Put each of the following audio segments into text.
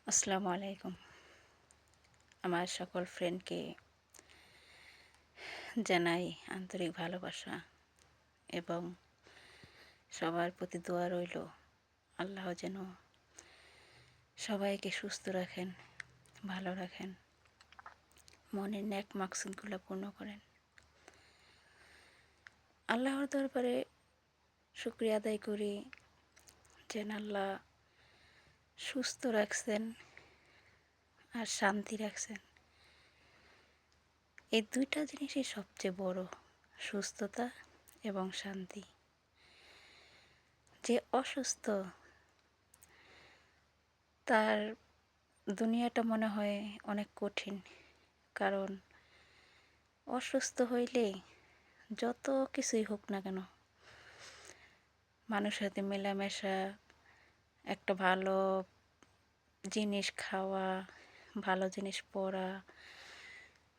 আসসালামু আলাইকুম। আমার সকল ফ্রেন্ডকে জানাই আন্তরিক ভালোবাসা এবং সবার প্রতি দোয়া রইল আল্লাহ যেন সবাইকে সুস্থ রাখেন, ভালো রাখেন, মনের নেক মাকসুদগুলো পূর্ণ করেন। আল্লাহর দরবারে শুকরিয়া আদায় করি যেন আল্লাহ সুস্থ রাখছেন আর শান্তি রাখছেন। এই দুইটা জিনিসই সবচেয়ে বড়, সুস্থতা এবং শান্তি। যে অসুস্থ তার দুনিয়াটা মনে হয় অনেক কঠিন, কারণ অসুস্থ হইলে যত কিছুই হোক না কেন মানুষের সাথে মেলামেশা, একটা ভালো জিনিস খাওয়া, ভালো জিনিস পরা,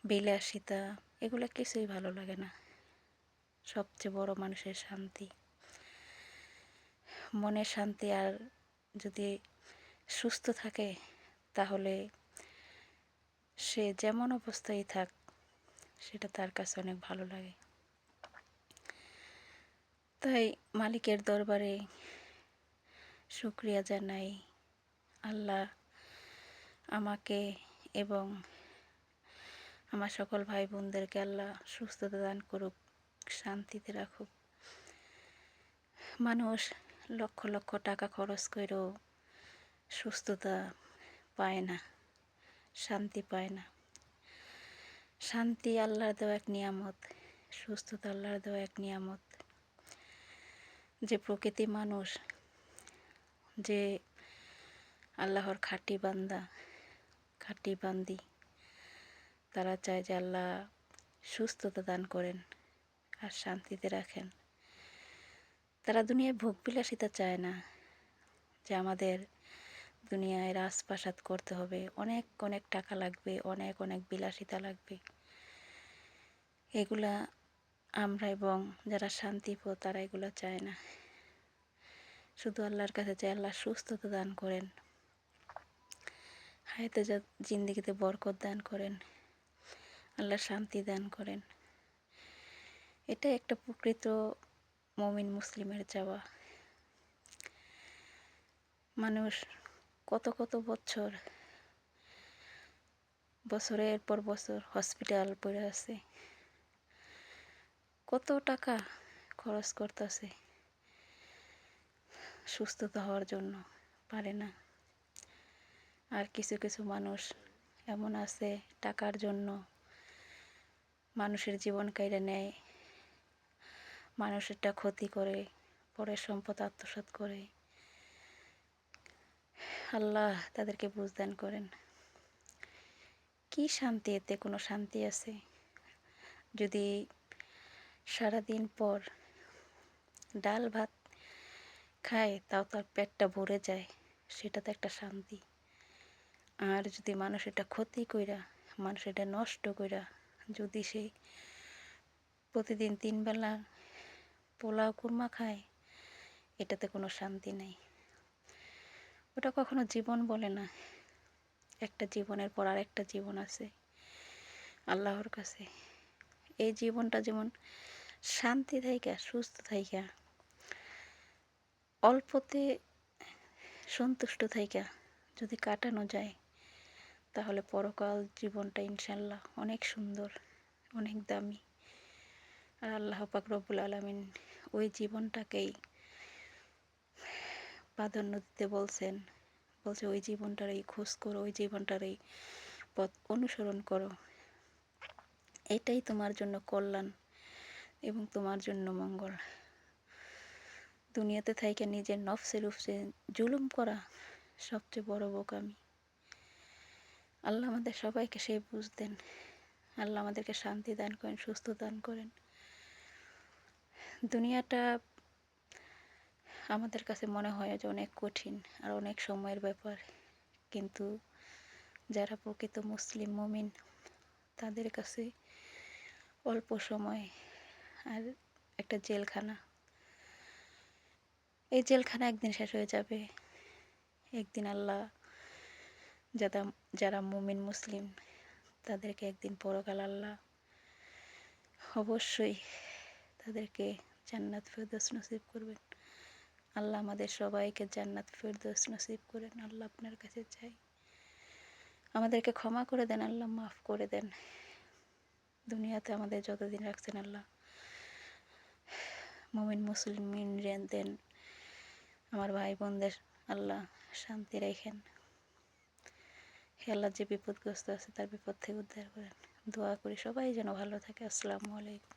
বিলাসিতা, এগুলো কিছুই ভালো লাগে না। সবচেয়ে বড় মানুষের শান্তি, মনের শান্তি। আর যদি সুস্থ থাকে তাহলে সে যেমন অবস্থায় থাক সেটা তার কাছে অনেক ভালো লাগে। তাই মালিকের দরবারে শুকরিয়া জানাই, আল্লাহ আমাকে এবং আমার সকল ভাই বোনদেরকে আল্লাহ সুস্থতা দান করুক, শান্তিতে রাখুক। মানুষ লক্ষ লক্ষ টাকা খরচ করেও সুস্থতা পায় না, শান্তি পায় না। শান্তি আল্লাহর দেওয়া এক নিয়ামত, সুস্থতা আল্লাহর দেওয়া এক নিয়ামত। যে প্রকৃতি মানুষ, যে আল্লাহর খাঁটি বান্দা, খাঁটি বান্দি, তারা চায় যে আল্লাহ সুস্থতা দান করেন আর শান্তিতে রাখেন। তারা দুনিয়ায় ভোগবিলাসিতা চায় না যে আমাদের দুনিয়ায় রাজপ্রাসাদ করতে হবে, অনেক অনেক টাকা লাগবে, অনেক অনেক বিলাসিতা লাগবে। এগুলা আমরা এবং যারা শান্তিপ্রিয় তারা এগুলো চায় না। শুধু আল্লাহর কাছে চায় আল্লাহ সুস্থতা দান করেন, হায়াতে জিন্দেগিতে বরকত দান করেন, আল্লাহ শান্তি দান করেন। এটা একটা প্রকৃত মুমিন মুসলিমের চাওয়া। মানুষ কত কত বছরের পর বছর হসপিটাল পড়ে আছে, কত টাকা খরচ করতেছে সুস্থতা হওয়ার জন্য, পারে না। আর কিছু কিছু মানুষ এমন আছে টাকার জন্য মানুষের জীবন কেড়ে নেয়, মানুষেরটা ক্ষতি করে, পরের সম্পদ আত্মসাৎ করে। আল্লাহ তাদেরকে বুঝদান করেন। কি শান্তি? এতে কোনো শান্তি আছে? যদি সারাদিন পর ডাল ভাত খায় তাও তার পেটটা ভরে যায়, সেটা তো একটা শান্তি। আর যদি মানুষ এটা ক্ষতি কইরা, মানুষ এটা নষ্ট কইরা যদি সে প্রতিদিন 3 বেলা পোলাও কুরমা খায়, এটাতে কোনো শান্তি নেই। ওটা কখনো জীবন বলে না। একটা জীবনের পর আর একটা জীবন আছে আল্লাহর কাছে। এই জীবনটা যেমন শান্তি থাইকা, সুস্থ থাইকা, অল্পতে সন্তুষ্ট থাইকা যদি কাটানো যায়, তাহলে পরকাল জীবনটা ইনশাল্লাহ অনেক সুন্দর, অনেক দামি। আর আল্লাহ পাক রব্বুল আলামিন ওই জীবনটাকেই প্রাধান্য দিতে বলছেন। বলছে ওই জীবনটারই খোঁজ করো, ওই জীবনটারই পথ অনুসরণ করো। এটাই তোমার জন্য কল্যাণ এবং তোমার জন্য মঙ্গল। দুনিয়াতে থাইকা নিজের নফসের উপরে জুলুম করা সবচেয়ে বড় বোকামি। আল্লাহ আমাদের সবাইকে সেই বুঝ দেন। আল্লাহ আমাদেরকে শান্তি দান করেন, সুস্থ দান করেন। দুনিয়াটা আমাদের কাছে মনে হয় যে অনেক কঠিন আর অনেক সময়ের ব্যাপার, কিন্তু যারা প্রকৃত মুসলিম মুমিন তাদের কাছে অল্প সময় আর একটা জেলখানা। এই জেলখানা একদিন শেষ হয়ে যাবে। একদিন আল্লাহ যারা যারা মুমিন মুসলিম তাদেরকে একদিন পরকাল আল্লাহ অবশ্যই তাদেরকে জান্নাত ফেরদৌস নসিব করবেন। আল্লাহ আমাদের সবাইকে জান্নাত ফেরদৌস নসিব করেন। আল্লাহ আপনার কাছে চাই, আমাদেরকে ক্ষমা করে দেন আল্লাহ, মাফ করে দেন। দুনিয়াতে আমাদের যতদিন রাখছেন আল্লাহ মুমিন মুসলিমিন দেন, আমার ভাই বোনদের আল্লাহ শান্তি রেখেন। হে আল্লাহ, যে বিপদগ্রস্ত আছে তার বিপদ থেকে উদ্ধার করেন। দোয়া করি সবাই যেন ভালো থাকে। আসসালামু আলাইকুম।